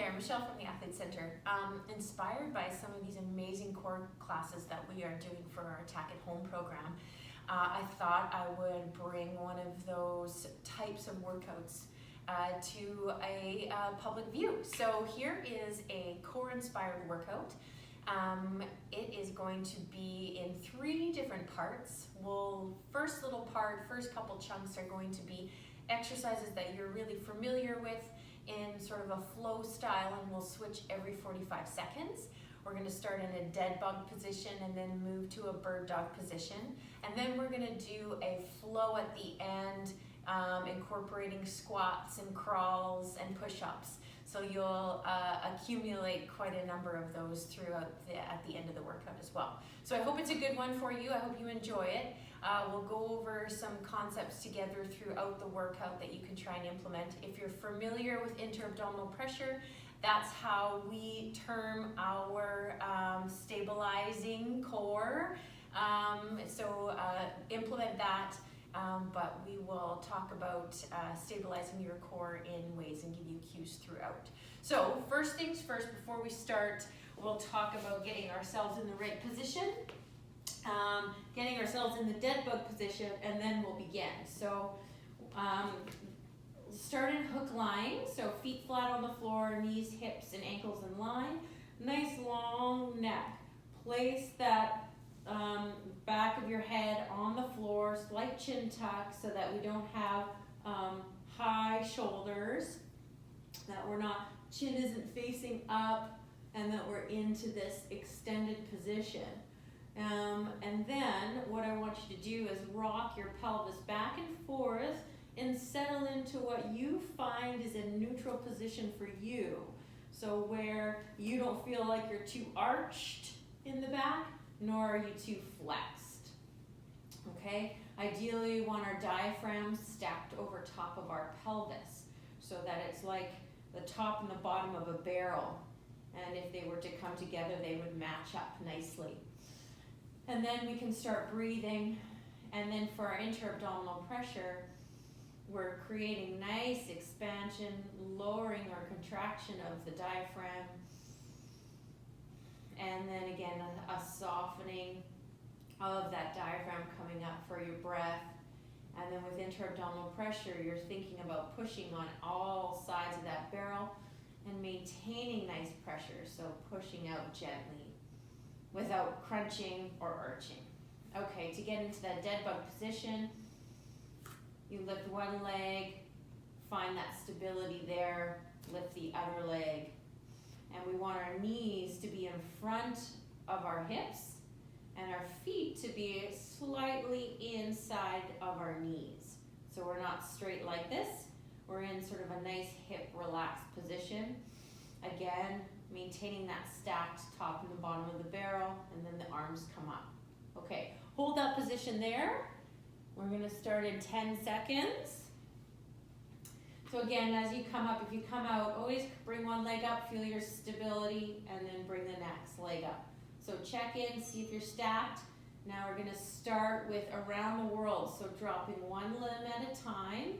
there, Michelle from the Athlete Center. Inspired by some of these amazing core classes that we are doing for our Attack at Home program, I thought I would bring one of those types of workouts to a public view. So here is a core-inspired workout. It is going to be in 3 different parts. First couple chunks are going to be exercises that you're really familiar with in sort of a flow style, and we'll switch every 45 seconds. We're going to start in a dead bug position and then move to a bird dog position. And then we're going to do a flow at the end, incorporating squats and crawls and push-ups. So you'll accumulate quite a number of those at the end of the workout as well. So I hope it's a good one for you. I hope you enjoy it. We'll go over some concepts together throughout the workout that you can try and implement. If you're familiar with inter-abdominal pressure, that's how we term our stabilizing core. Implement that. But we will talk about stabilizing your core in ways and give you cues throughout. So first things first, before we start, we'll talk about getting ourselves in the right position, getting ourselves in the dead bug position, and then we'll begin. So start in hook lying, so feet flat on the floor, knees, hips, and ankles in line. Nice long neck. Place that back of your head on the floor, slight chin tuck so that we don't have high shoulders, that chin isn't facing up, and that we're into this extended position. And then what I want you to do is rock your pelvis back and forth and settle into what you find is a neutral position for you. So where you don't feel like you're too arched in the back, nor are you too flexed, okay? Ideally, we want our diaphragm stacked over top of our pelvis so that it's like the top and the bottom of a barrel. And if they were to come together, they would match up nicely. And then we can start breathing. And then for our inter-abdominal pressure, we're creating nice expansion, lowering our contraction of the diaphragm. And then again, a softening of that diaphragm coming up for your breath. And then with inter-abdominal pressure, you're thinking about pushing on all sides of that barrel and maintaining nice pressure, so pushing out gently without crunching or arching. Okay, to get into that dead bug position, you lift one leg, find that stability there, lift the other leg. And we want our knees to be in front of our hips and our feet to be slightly inside of our knees. So we're not straight like this. We're in sort of a nice hip relaxed position. Again, maintaining that stacked top and the bottom of the barrel, and then the arms come up. Okay, hold that position there. We're going to start in 10 seconds. So again, as you come up, if you come out, always bring one leg up, feel your stability, and then bring the next leg up. So check in, see if you're stacked. Now we're going to start with around the world. So dropping one limb at a time,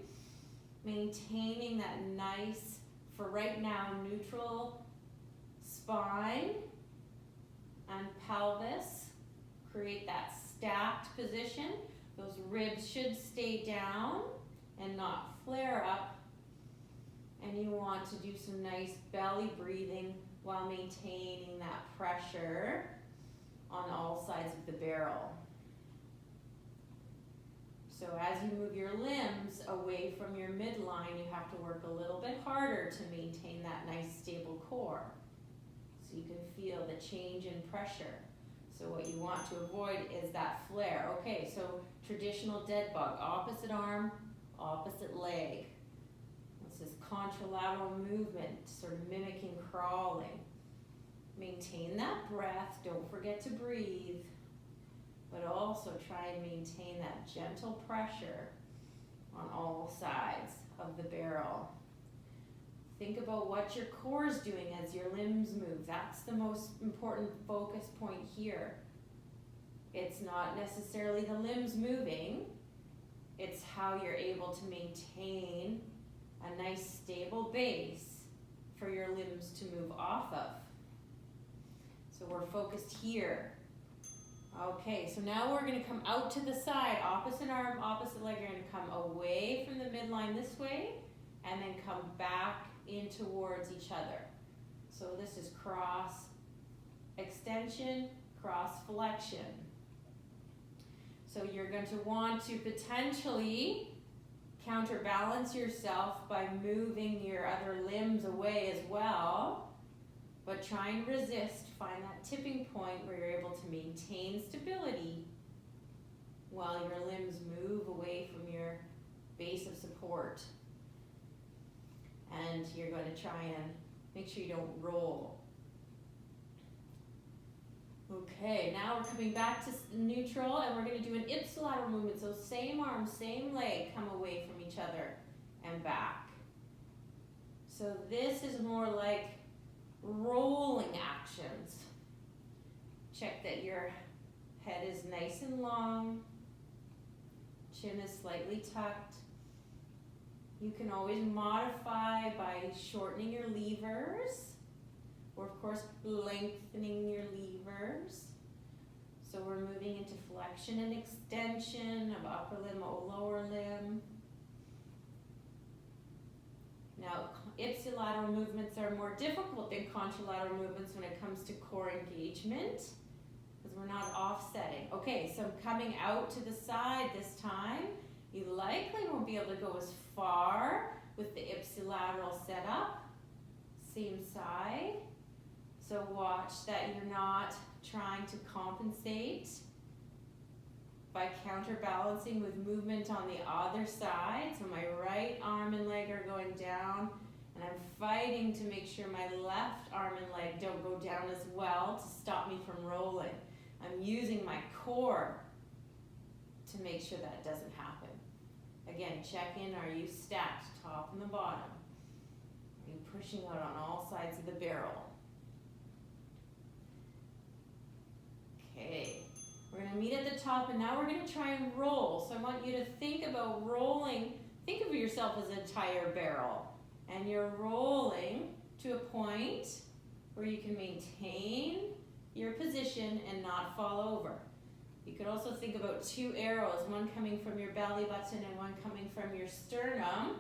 maintaining that nice, for right now, neutral spine and pelvis. Create that stacked position. Those ribs should stay down and not flare up. And you want to do some nice belly breathing while maintaining that pressure on all sides of the barrel. So as you move your limbs away from your midline, you have to work a little bit harder to maintain that nice stable core. So you can feel the change in pressure. So what you want to avoid is that flare. Okay, so traditional dead bug, opposite arm, opposite leg. This is contralateral movement, sort of mimicking crawling. Maintain that breath, don't forget to breathe, but also try and maintain that gentle pressure on all sides of the barrel. Think about what your core is doing as your limbs move. That's the most important focus point here. It's not necessarily the limbs moving, it's how you're able to maintain a nice stable base for your limbs to move off of. So we're focused here. Okay, so now we're going to come out to the side, opposite arm, opposite leg. You're going to come away from the midline this way, and then come back in towards each other. So this is cross extension, cross flexion. So you're going to want to potentially counterbalance yourself by moving your other limbs away as well, but try and resist, find that tipping point where you're able to maintain stability while your limbs move away from your base of support. And you're going to try and make sure you don't roll. Okay, now we're coming back to neutral, and we're going to do an ipsilateral movement. So same arm, same leg, come away from each other and back. So this is more like rolling actions. Check that your head is nice and long, chin is slightly tucked. You can always modify by shortening your levers, or of course lengthening your levers. So we're moving into flexion and extension of upper limb or lower limb. Now, ipsilateral movements are more difficult than contralateral movements when it comes to core engagement, because we're not offsetting. Okay, so coming out to the side this time. You likely won't be able to go as far with the ipsilateral setup, same side. So watch that you're not trying to compensate by counterbalancing with movement on the other side. So my right arm and leg are going down, and I'm fighting to make sure my left arm and leg don't go down as well to stop me from rolling. I'm using my core to make sure that doesn't happen. Again, check in, are you stacked top and the bottom? Are you pushing out on all sides of the barrel? Okay, we're going to meet at the top, and now we're going to try and roll. So I want you to think about rolling. Think of yourself as a tire barrel, and you're rolling to a point where you can maintain your position and not fall over. You could also think about two arrows, one coming from your belly button and one coming from your sternum,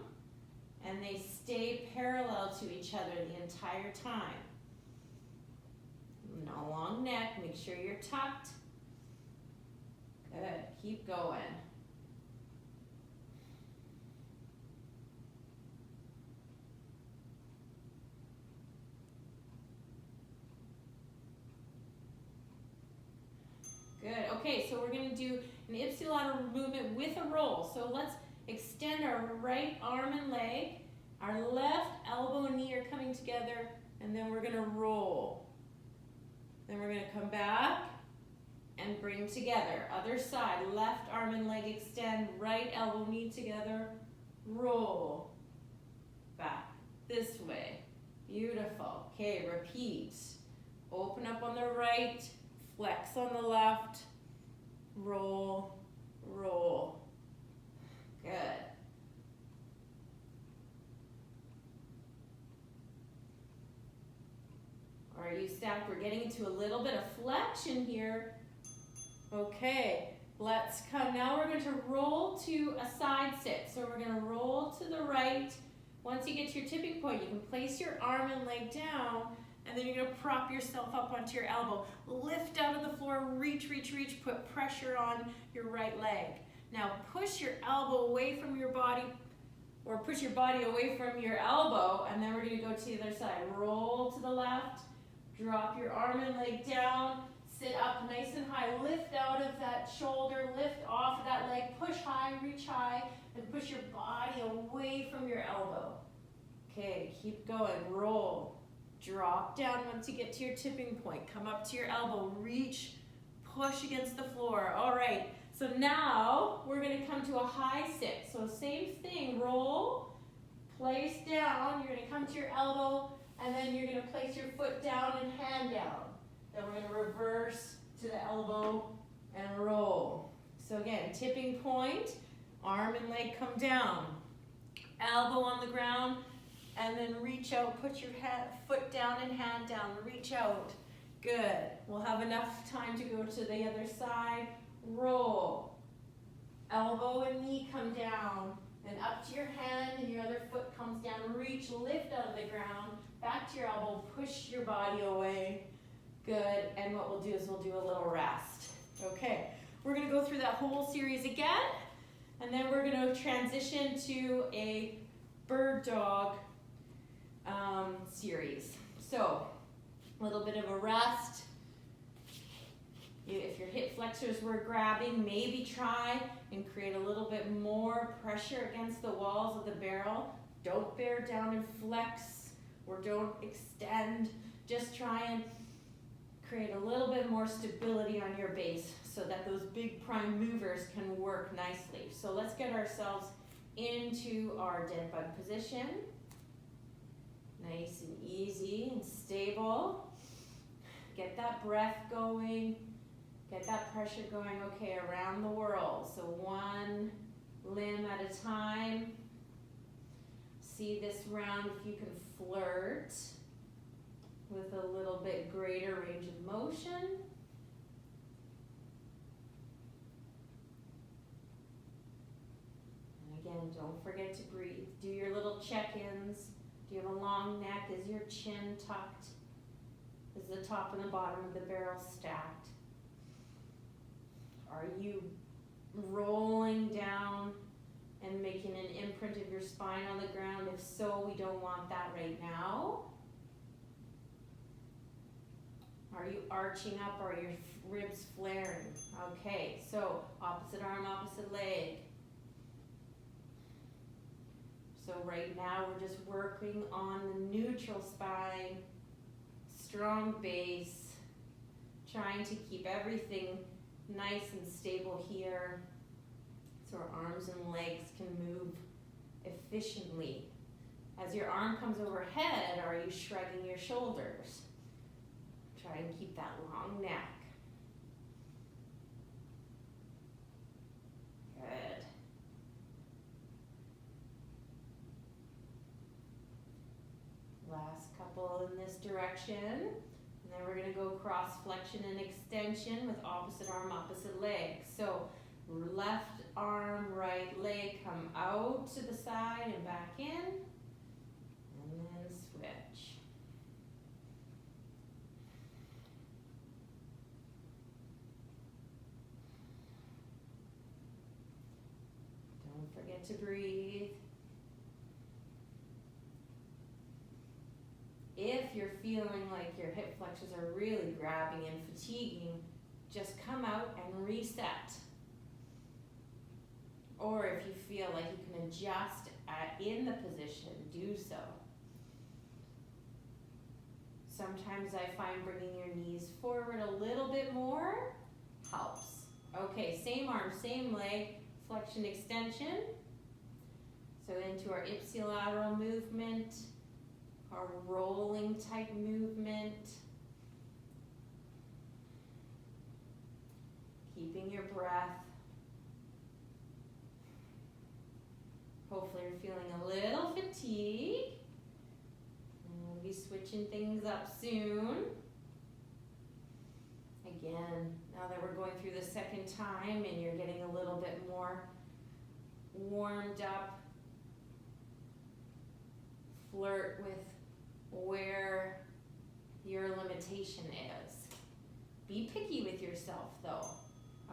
and they stay parallel to each other the entire time. No long neck, make sure you're tucked. Good, keep going. Good, okay, so we're gonna do an ipsilateral movement with a roll. So let's extend our right arm and leg. Our left elbow and knee are coming together, and then we're gonna roll. Then we're gonna come back and bring together. Other side, left arm and leg extend, right elbow, knee together, roll. Back, this way. Beautiful. Okay, repeat. Open up on the right, flex on the left, roll, roll. Good. All right, you stacked. We're getting into a little bit of flexion here. Okay, let's come. Now we're going to roll to a side sit. So we're going to roll to the right. Once you get to your tipping point, you can place your arm and leg down, and then you're going to prop yourself up onto your elbow. Lift out of the floor, reach, reach, reach. Put pressure on your right leg. Now push your elbow away from your body, or push your body away from your elbow, and then we're going to go to the other side. Roll to the left, drop your arm and leg down, sit up nice and high. Lift out of that shoulder, lift off of that leg, push high, reach high, and push your body away from your elbow. Okay, keep going, roll. Drop down once you get to your tipping point. Come up to your elbow, reach, push against the floor. All right, so now we're gonna come to a high sit. So same thing, roll, place down. You're gonna come to your elbow, and then you're gonna place your foot down and hand down. Then we're gonna reverse to the elbow and roll. So again, tipping point, arm and leg come down. Elbow on the ground, and then reach out, put your foot down and hand down, reach out. Good. We'll have enough time to go to the other side. Roll. Elbow and knee come down, then up to your hand and your other foot comes down. Reach, lift out of the ground, back to your elbow, push your body away. Good, and what we'll do is we'll do a little rest. Okay, we're gonna go through that whole series again, and then we're gonna transition to a bird dog series. So, a little bit of a rest. If your hip flexors were grabbing, maybe try and create a little bit more pressure against the walls of the barrel. Don't bear down and flex, or don't extend. Just try and create a little bit more stability on your base so that those big prime movers can work nicely. So let's get ourselves into our dead bug position. Nice and easy and stable. Get that breath going. Get that pressure going, okay, around the world. So one limb at a time. See this round if you can flirt with a little bit greater range of motion. And again, don't forget to breathe. Do your little check-ins. Do you have a long neck? Is your chin tucked? Is the top and the bottom of the barrel stacked? Are you rolling down and making an imprint of your spine on the ground? If so, we don't want that right now. Are you arching up or are your ribs flaring? Okay, so opposite arm, opposite leg. So right now we're just working on the neutral spine, strong base, trying to keep everything nice and stable here so our arms and legs can move efficiently. As your arm comes overhead, are you shrugging your shoulders? Try and keep that long neck. Good. Last couple in this direction. And then we're going to go cross flexion and extension with opposite arm, opposite leg. So left arm, right leg, come out to the side and back in. And then switch. Don't forget to breathe. If you're feeling like your hip flexors are really grabbing and fatiguing, just come out and reset. Or if you feel like you can adjust in the position, do so. Sometimes I find bringing your knees forward a little bit more helps. Okay, same arm, same leg, flexion, extension. So into our ipsilateral movement. Our rolling type movement. Keeping your breath. Hopefully you're feeling a little fatigue. And we'll be switching things up soon. Again, now that we're going through the second time and you're getting a little bit more warmed up, flirt with where your limitation is. Be picky with yourself though.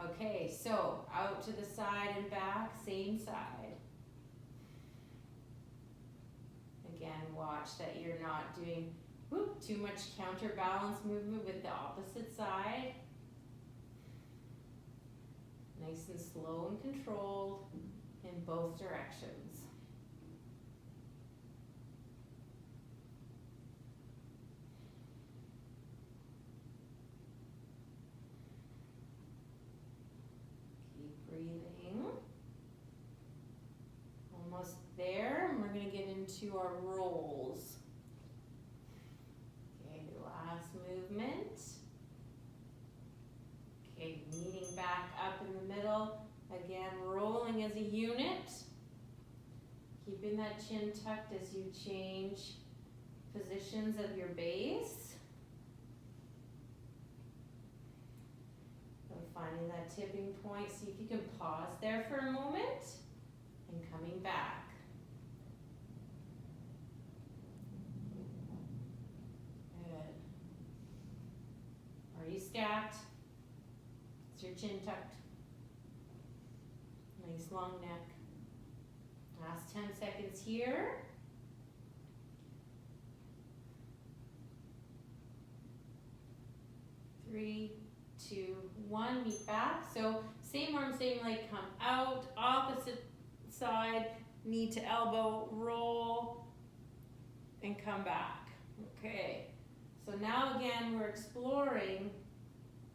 Okay, so out to the side and back, same side. Again, watch that you're not doing too much counterbalance movement with the opposite side. Nice and slow and controlled in both directions. Breathing. Almost there, and we're going to get into our rolls. Okay, last movement. Okay, meeting back up in the middle. Again, rolling as a unit. Keeping that chin tucked as you change positions of your base. And finding that tipping point, see if you can pause there for a moment and coming back. Good. Are you stacked? Is your chin tucked? Nice long neck. Last 10 seconds here. 3, 2, 1, meet back. So same arm, same leg, come out, opposite side, knee to elbow, roll, and come back. Okay, so now again we're exploring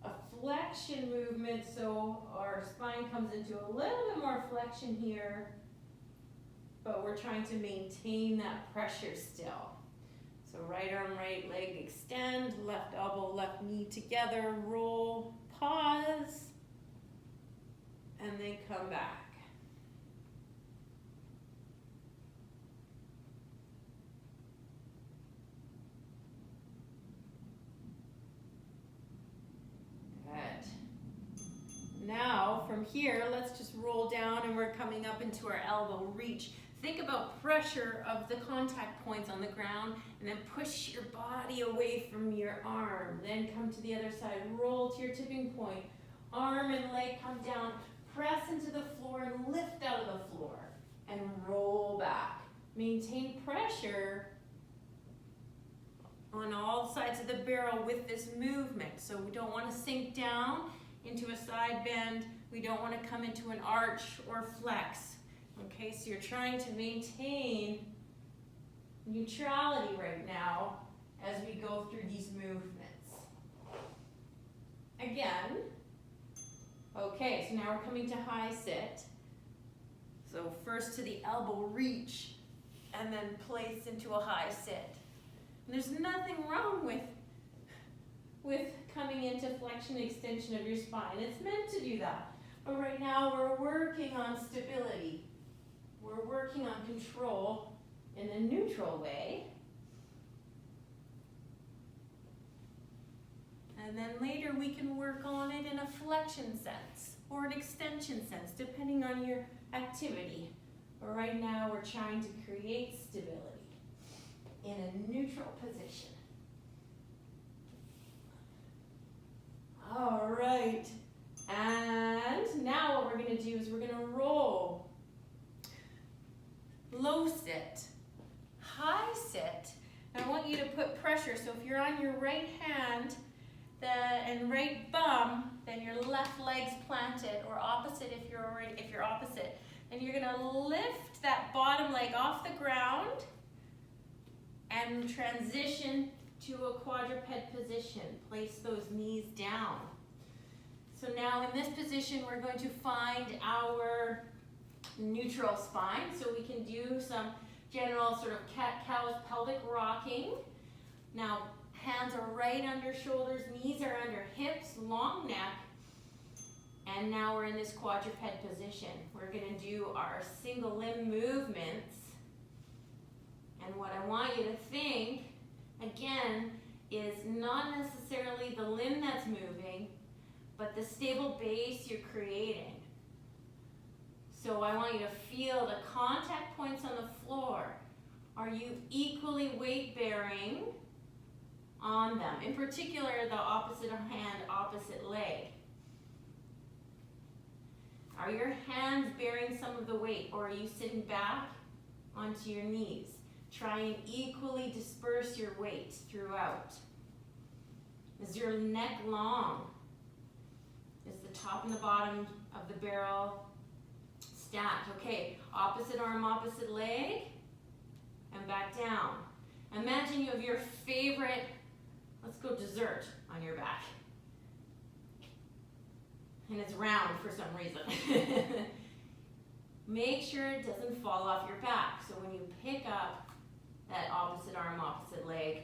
a flexion movement, so our spine comes into a little bit more flexion here, but we're trying to maintain that pressure still. So right arm, right leg extend, left elbow, left knee together, roll, pause, and then come back. Now, from here, let's just roll down and we're coming up into our elbow reach. Think about pressure of the contact points on the ground and then push your body away from your arm. Then come to the other side, roll to your tipping point. Arm and leg come down, press into the floor and lift out of the floor and roll back. Maintain pressure on all sides of the barrel with this movement. So we don't want to sink down into a side bend. We don't want to come into an arch or flex. Okay, so you're trying to maintain neutrality right now as we go through these movements. Again. Okay, so now we're coming to high sit. So first to the elbow reach and then place into a high sit. And there's nothing wrong with coming into flexion and extension of your spine. It's meant to do that. But right now we're working on stability. We're working on control in a neutral way. And then later we can work on it in a flexion sense or an extension sense, depending on your activity. But right now we're trying to create stability in a neutral position. All right, and now what we're going to do is we're going to roll. Low sit, high sit. And I want you to put pressure. So if you're on your right hand and right bum, then your left leg's planted, or opposite if you're opposite. And you're going to lift that bottom leg off the ground and transition to a quadruped position. Place those knees down. So now in this position, we're going to find our neutral spine. So we can do some general sort of cat-cow pelvic rocking. Now, hands are right under shoulders, knees are under hips, long neck. And now we're in this quadruped position. We're going to do our single limb movements. And what I want you to think, again, is not necessarily the limb that's moving, but the stable base you're creating. So I want you to feel the contact points on the floor. Are you equally weight bearing on them? In particular, the opposite hand, opposite leg. Are your hands bearing some of the weight, or are you sitting back onto your knees? Try and equally disperse your weight throughout. Is your neck long? Is the top and the bottom of the barrel stacked? Okay, opposite arm, opposite leg, and back down. Imagine you have your favorite, let's go dessert on your back. And it's round for some reason. Make sure it doesn't fall off your back. So when you pick up that opposite arm, opposite leg,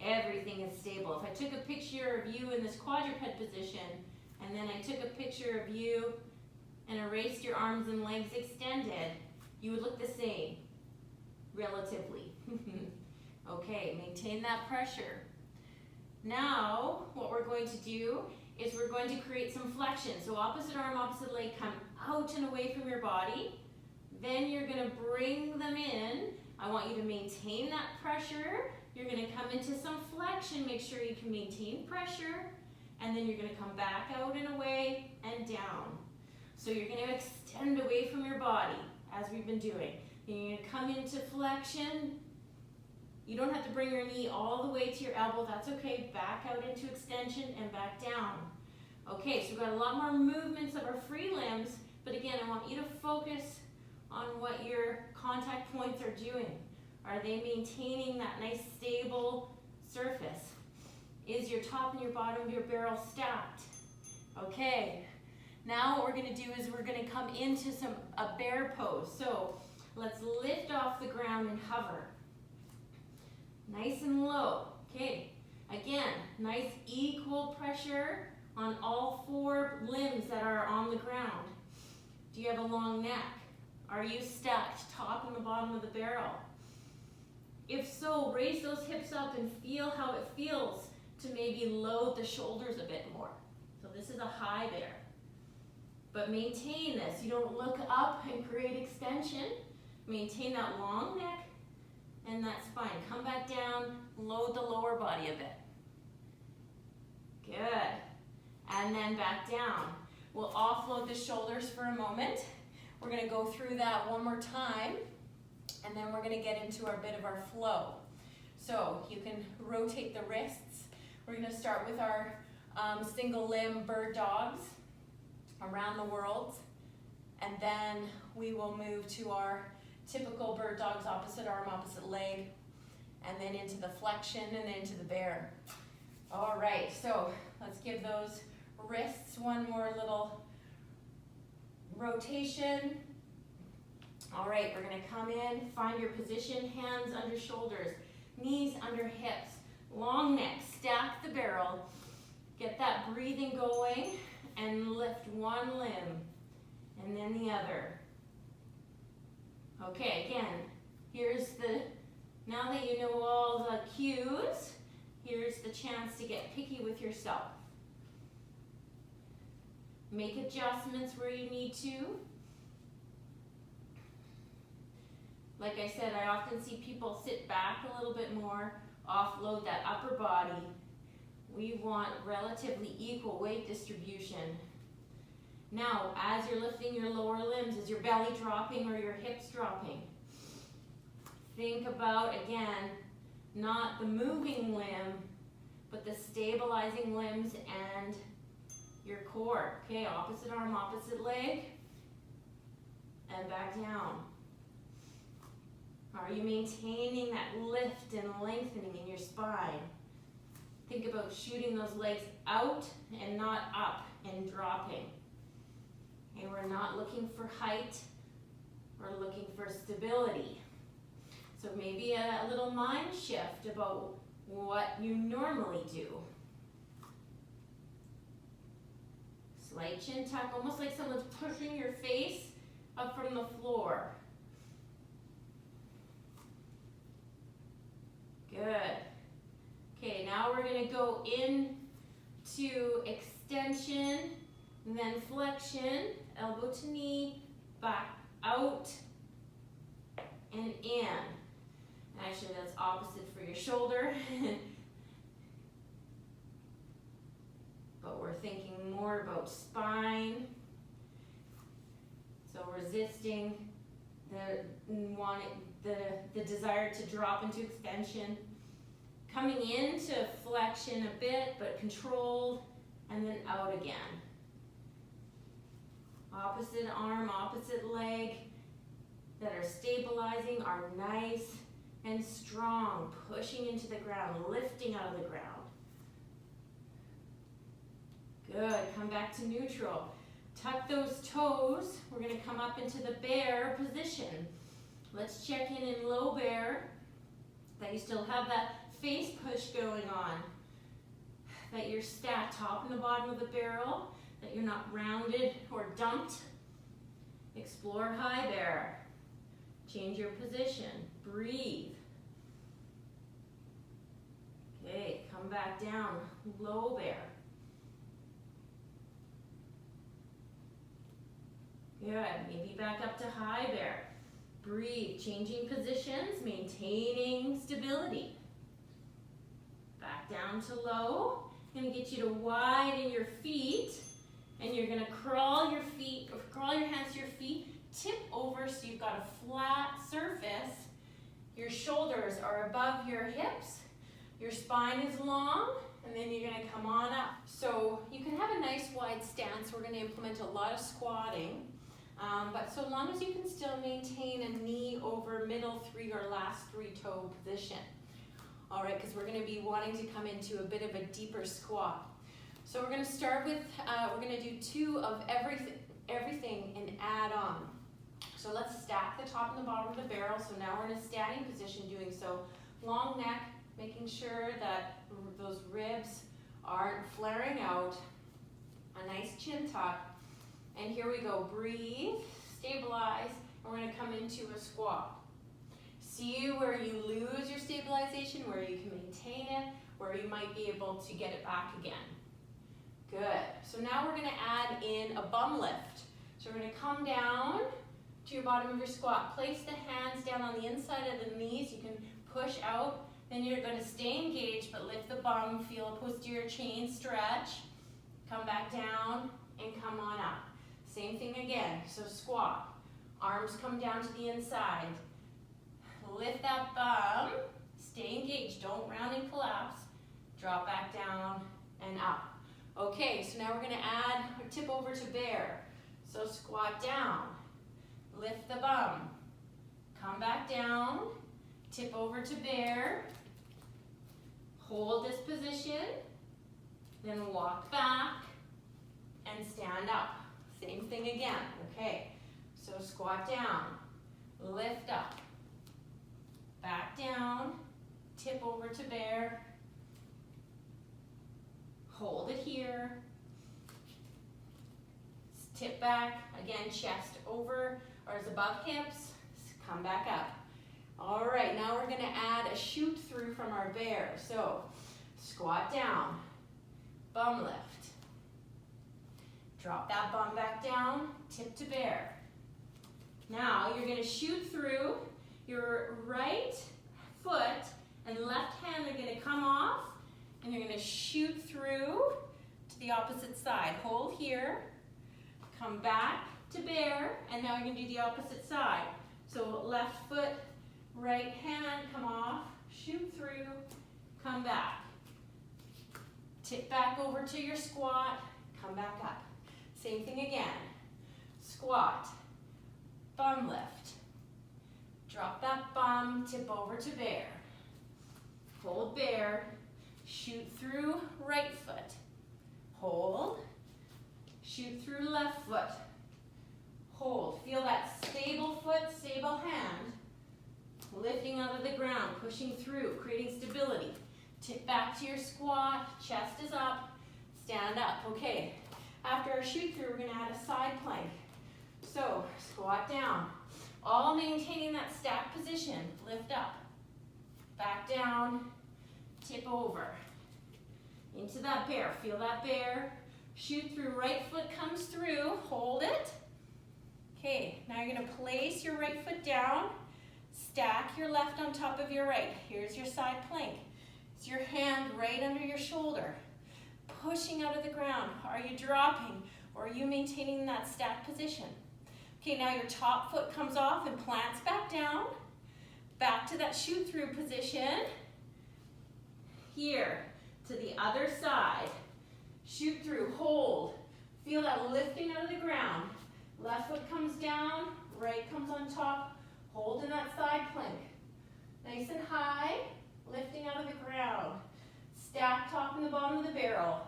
everything is stable. If I took a picture of you in this quadruped position, and then I took a picture of you and erased your arms and legs extended, you would look the same, relatively. Okay, maintain that pressure. Now, what we're going to do is we're going to create some flexion. So opposite arm, opposite leg, come out and away from your body. Then you're gonna bring them in. I want you to maintain that pressure. You're gonna come into some flexion. Make sure you can maintain pressure. And then you're gonna come back out and away and down. So you're gonna extend away from your body, as we've been doing. Then you're gonna come into flexion. You don't have to bring your knee all the way to your elbow, that's okay. Back out into extension and back down. Okay, so we've got a lot more movements of our free limbs, but again, I want you to focus on what your contact points are doing. Are they maintaining that nice stable surface? Is your top and your bottom of your barrel stacked? Okay, now what we're gonna do is we're gonna come into a bear pose. So let's lift off the ground and hover. Nice and low. Okay, again, nice equal pressure on all 4 limbs that are on the ground. Do you have a long neck? Are you stacked top and the bottom of the barrel? If so, raise those hips up and feel how it feels to maybe load the shoulders a bit more. So this is a high bear. But maintain this. You don't look up and create extension. Maintain that long neck and that spine. Come back down, load the lower body a bit. Good. And then back down. We'll offload the shoulders for a moment. We're gonna go through that one more time, and then we're gonna get into our bit of our flow. So you can rotate the wrists. We're gonna start with our single limb bird dogs around the world, and then we will move to our typical bird dogs, opposite arm, opposite leg, and then into the flexion and then into the bear. All right, so let's give those wrists one more little rotation. All right, we're gonna come in, find your position, hands under shoulders, knees under hips, long neck, stack the barrel, get that breathing going, and lift one limb, and then the other. Okay, again, now that you know all the cues, here's the chance to get picky with yourself. Make adjustments where you need to. Like I said, I often see people sit back a little bit more, offload that upper body. We want relatively equal weight distribution. Now, as you're lifting your lower limbs, is your belly dropping or your hips dropping? Think about, again, not the moving limb, but the stabilizing limbs and your core. Okay, opposite arm, opposite leg, and back down. Are you maintaining that lift and lengthening in your spine? Think about shooting those legs out and not up and dropping. And we're not looking for height, we're looking for stability. So maybe a little mind shift about what you normally do. Slight chin tuck, almost like someone's pushing your face up from the floor. Good. Okay, now we're gonna go into extension, and then flexion, elbow to knee, back out, and in. Actually, that's opposite for your shoulder. But we're thinking more about spine. So resisting the desire to drop into extension. Coming into flexion a bit, but controlled, and then out again. Opposite arm, opposite leg that are stabilizing are nice and strong, pushing into the ground, lifting out of the ground. Good, come back to neutral. Tuck those toes. We're gonna come up into the bear position. Let's check in low bear, that you still have that face push going on, that you're stacked top and the bottom of the barrel, that you're not rounded or dumped. Explore high bear. Change your position. Breathe. Okay, come back down. Low bear. Good. Maybe back up to high bear. Breathe. Changing positions, maintaining stability. Back down to low. Gonna get you to widen your feet, and you're gonna crawl your feet, or crawl your hands to your feet, tip over so you've got a flat surface. Your shoulders are above your hips. Your spine is long, and then you're gonna come on up. So you can have a nice wide stance. We're gonna implement a lot of squatting, but so long as you can still maintain a knee over middle three or last three toe position. All right, because we're gonna be wanting to come into a bit of a deeper squat. So we're gonna start with, we're gonna do 2 of everything and add on. So let's stack the top and the bottom of the barrel. So now we're in a standing position doing so. Long neck, making sure that those ribs aren't flaring out. A nice chin tuck. And here we go, breathe, stabilize, and we're gonna come into a squat. See where you lose your stabilization, where you can maintain it, where you might be able to get it back again. Good. So now we're gonna add in a bum lift. So we're gonna come down to your bottom of your squat. Place the hands down on the inside of the knees. You can push out. Then you're gonna stay engaged, but lift the bum, feel a posterior chain stretch. Come back down and come on up. Same thing again, so squat. Arms come down to the inside. Lift that bum, stay engaged, don't round and collapse. Drop back down and up. Okay, so now we're gonna add or tip over to bear. So squat down, lift the bum, come back down, tip over to bear, hold this position, then walk back and stand up. Same thing again, okay. So squat down, lift up, back down, tip over to bear, hold it here, tip back, again chest over or is above hips, come back up. All right, now we're gonna add a shoot through from our bear. So squat down, bum lift, drop that bum back down, tip to bear. Now you're gonna shoot through. Your right foot and left hand are gonna come off and you're gonna shoot through to the opposite side. Hold here, come back to bear, and now you're gonna do the opposite side. So left foot, right hand, come off, shoot through, come back. Tip back over to your squat, come back up. Same thing again. Squat, bum lift. Drop that bum, tip over to bear. Hold bear, shoot through right foot. Hold, shoot through left foot. Hold, feel that stable foot, stable hand. Lifting out of the ground, pushing through, creating stability. Tip back to your squat, chest is up, stand up. Okay, after our shoot through, we're gonna add a side plank. So, squat down. All maintaining that stacked position. Lift up, back down, tip over. Into that bear, feel that bear. Shoot through, right foot comes through, hold it. Okay, now you're gonna place your right foot down, stack your left on top of your right. Here's your side plank. It's your hand right under your shoulder. Pushing out of the ground. Are you dropping or are you maintaining that stacked position? Okay, now your top foot comes off and plants back down. Back to that shoot through position. Here, to the other side. Shoot through, hold. Feel that lifting out of the ground. Left foot comes down, right comes on top. Hold in that side plank. Nice and high, lifting out of the ground. Stack top and the bottom of the barrel.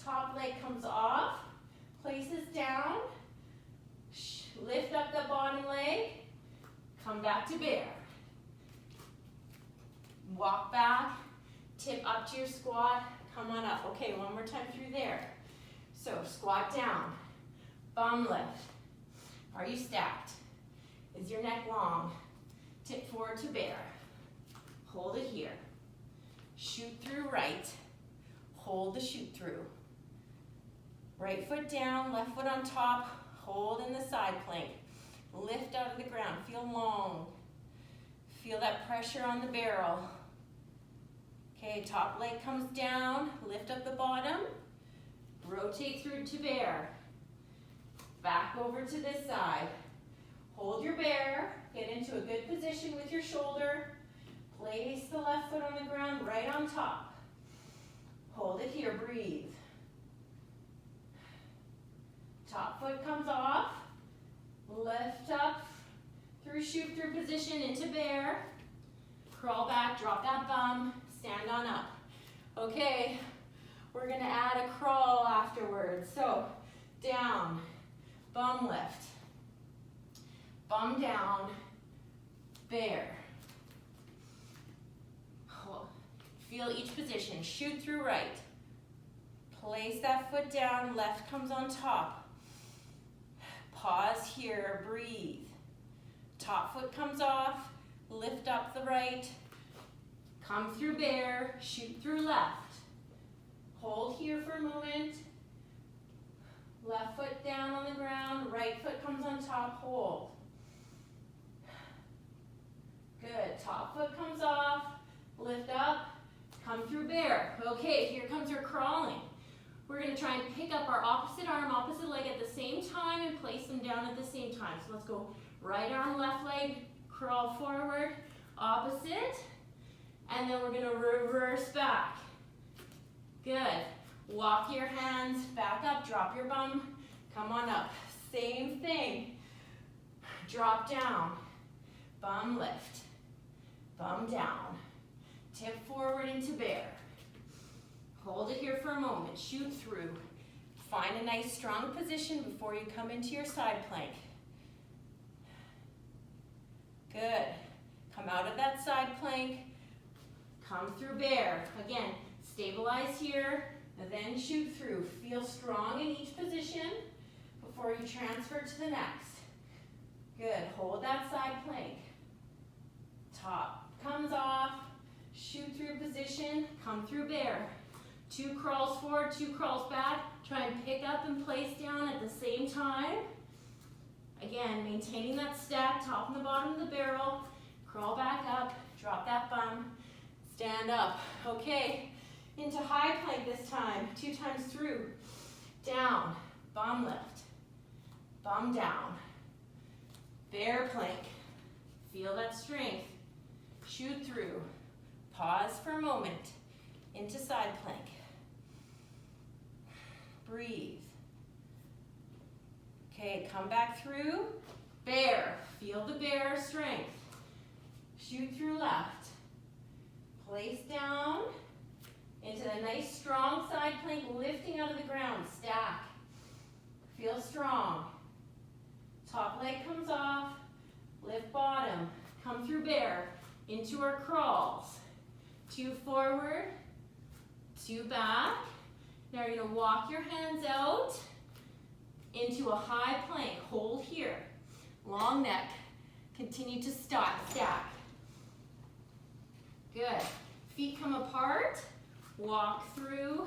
Top leg comes off, places down. Lift up the bottom leg, come back to bear. Walk back, tip up to your squat, come on up. Okay, one more time through there. So squat down, bum lift. Are you stacked? Is your neck long? Tip forward to bear. Hold it here. Shoot through right. Hold the shoot through. Right foot down, left foot on top. Hold in the side plank. Lift out of the ground. Feel long. Feel that pressure on the barrel. Okay, top leg comes down. Lift up the bottom. Rotate through to bear. Back over to this side. Hold your bear. Get into a good position with your shoulder. Place the left foot on the ground right on top. Hold it here. Breathe. Top foot comes off. Lift up through shoot through position into bear. Crawl back, drop that bum, stand on up. Okay, we're gonna add a crawl afterwards. So, down, bum lift, bum down, bear. Feel each position, shoot through right. Place that foot down, left comes on top. Pause here, breathe. Top foot comes off, lift up the right. Come through bear, shoot through left. Hold here for a moment. Left foot down on the ground, right foot comes on top, hold. Good, top foot comes off, lift up, come through bear. Okay, here comes your crawling. We're gonna try and pick up our opposite arm, opposite leg at the same time and place them down at the same time. So let's go right arm, left leg, crawl forward, opposite, and then we're gonna reverse back. Good. Walk your hands back up, drop your bum, come on up. Same thing. Drop down, bum lift, bum down. Tip forward into bear. Hold it here for a moment, shoot through. Find a nice strong position before you come into your side plank. Good. Come out of that side plank, come through bear. Again, stabilize here, and then shoot through. Feel strong in each position before you transfer to the next. Good, hold that side plank. Top comes off, shoot through position, come through bear. 2 crawls forward, 2 crawls back. Try and pick up and place down at the same time. Again, maintaining that stack, top and the bottom of the barrel. Crawl back up, drop that bum, stand up. Okay, into high plank this time, 2 times through. Down, bum lift, bum down. Bear plank, feel that strength. Shoot through, pause for a moment, into side plank. Breathe. Okay, come back through, bear. Feel the bear strength. Shoot through left. Place down into the nice strong side plank, lifting out of the ground, stack. Feel strong. Top leg comes off, lift bottom, come through bear, into our crawls. 2 forward, 2 back. Now you're gonna walk your hands out into a high plank. Hold here. Long neck. Continue to stack. Good. Feet come apart. Walk through.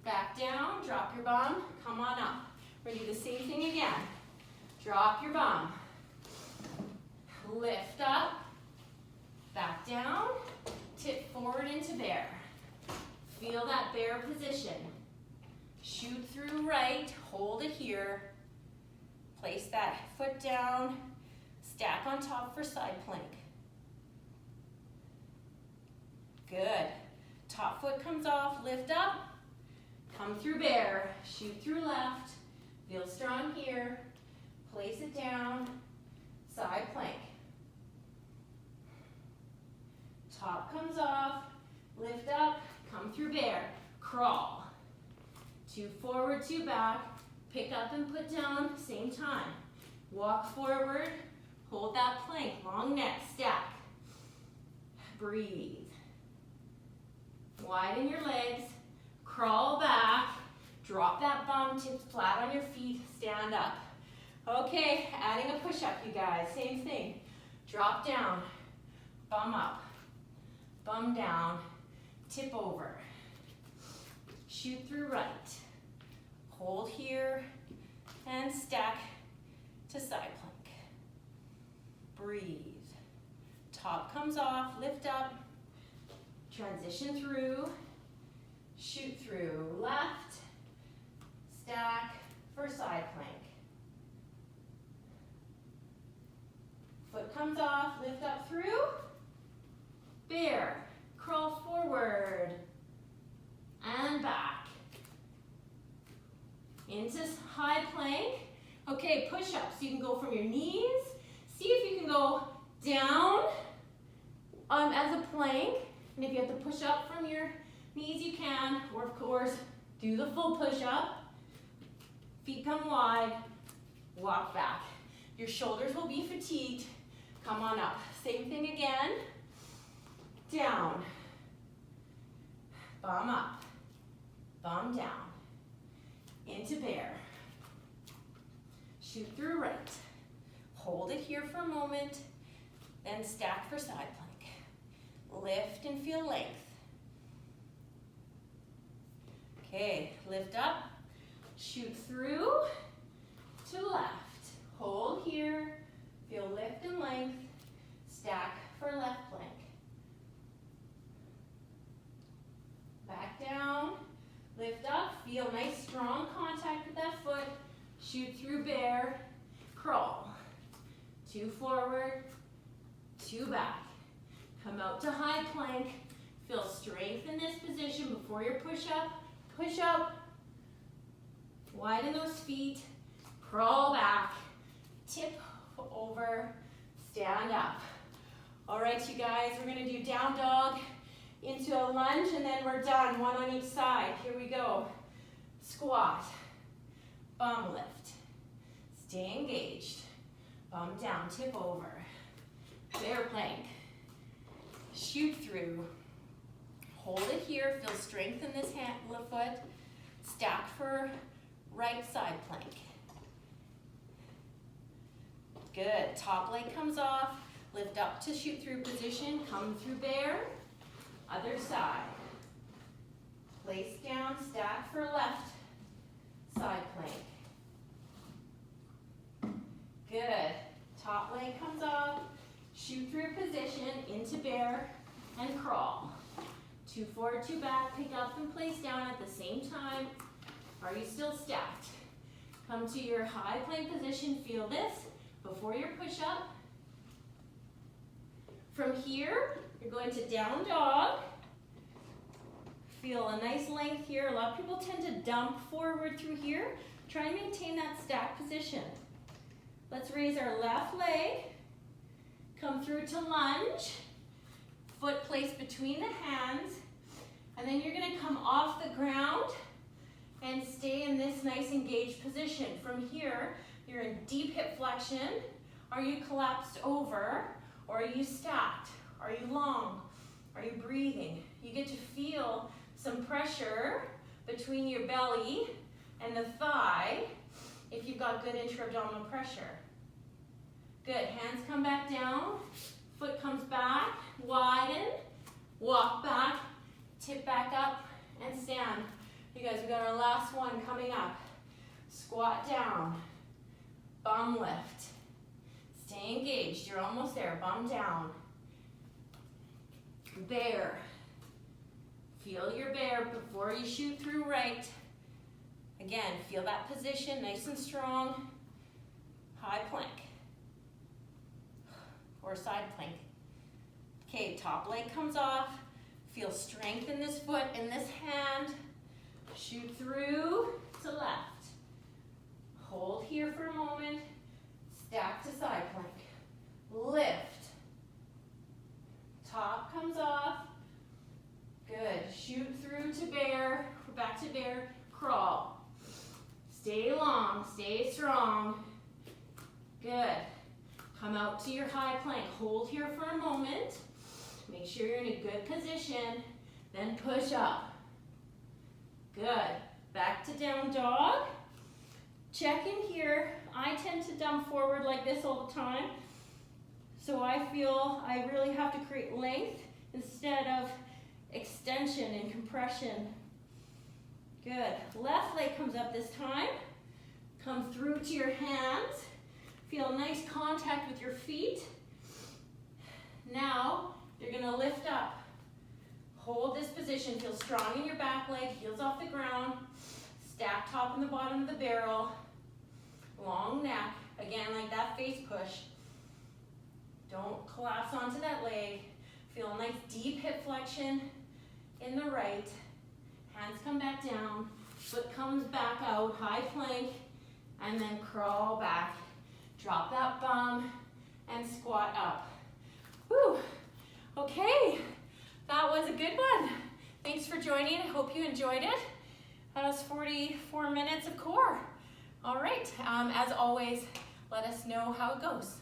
Back down. Drop your bum. Come on up. We're gonna do the same thing again. Drop your bum. Lift up. Back down. Tip forward into bear. Feel that bear position. Shoot through right, hold it here. Place that foot down, stack on top for side plank. Good. Top foot comes off, lift up, come through bear, shoot through left, feel strong here, place it down, side plank. Top comes off, lift up, come through bear, crawl. 2 forward, 2 back, pick up and put down, same time. Walk forward, hold that plank, long neck, stack. Breathe. Widen your legs, crawl back, drop that bum, tips flat on your feet, stand up. Okay, adding a push-up, you guys. Same thing. Drop down, bum up, bum down, tip over. Shoot through right. Hold here and stack to side plank. Breathe. Top comes off, lift up, transition through, shoot through. Left, stack for side plank. Foot comes off, lift up through, bear, crawl forward, and back. Into high plank. Okay, push-ups. You can go from your knees. See if you can go down as a plank. And if you have to push up from your knees, you can. Or of course, do the full push-up. Feet come wide, walk back. Your shoulders will be fatigued. Come on up. Same thing again. Down. Bum up. Bum down. Into bear. Shoot through right. Hold it here for a moment. Then stack for side plank. Lift and feel length. Okay, lift up. Shoot through to left. Hold here. Feel lift and length. Stack for left plank. Back down. Lift up. Feel nice strong contact with that foot. Shoot through bear. Crawl. 2 forward. 2 back. Come out to high plank. Feel strength in this position before your push up. Push up. Widen those feet. Crawl back. Tip over. Stand up. All right, you guys, we're going to do down dog into a lunge, and then we're done. 1 on each side. Here we go. Squat. Bum lift. Stay engaged. Bum down, tip over. Bear plank. Shoot through. Hold it here. Feel strength in this foot. Stack for right side plank. Good. Top leg comes off. Lift up to shoot through position. Come through bear. Other side. Place down. Stack for left side plank. Good. Top leg comes off. Shoot through position into bear and crawl. 2 forward, 2 back. Pick up and place down at the same time. Are you still stacked? Come to your high plank position. Feel this before your push up. From here, you're going to down dog. Feel a nice length here. A lot of people tend to dump forward through here. Try and maintain that stacked position. Let's raise our left leg. Come through to lunge. Foot placed between the hands. And then you're going to come off the ground and stay in this nice engaged position. From here, you're in deep hip flexion. Are you collapsed over? Or are you stacked? Are you long? Are you breathing? You get to feel some pressure between your belly and the thigh if you've got good intra-abdominal pressure. Good. Hands come back down. Foot comes back. Widen. Walk back. Tip back up and stand. You guys, we got our last one coming up. Squat down. Bum lift. Stay engaged. You're almost there. Bum down. Bear. Feel your bear before you shoot through right. Again, feel that position, nice and strong. High plank. Or side plank. Okay, top leg comes off. Feel strength in this foot, in this hand. Shoot through to left. Hold here for a moment. Stack to side plank. Lift. Top comes off. Good. Shoot through to bear. Back to bear. Crawl. Stay long. Stay strong. Good. Come out to your high plank. Hold here for a moment. Make sure you're in a good position. Then push up. Good. Back to down dog. check in here. I tend to dump forward like this all the time. So I feel I really have to create length instead of extension and compression. Good. Left leg comes up this time. Come through to your hands. Feel nice contact with your feet. Now, you're gonna lift up. Hold this position. Feel strong in your back leg, heels off the ground. Stack top and the bottom of the barrel. Long neck. Again, like that face push. Don't collapse onto that leg. Feel a nice deep hip flexion in the right. Hands come back down. Foot comes back out. High plank. And then crawl back. Drop that bum and squat up. Whew. Okay, that was a good one. Thanks for joining. I hope you enjoyed it. That was 44 minutes of core. All right, as always, let us know how it goes.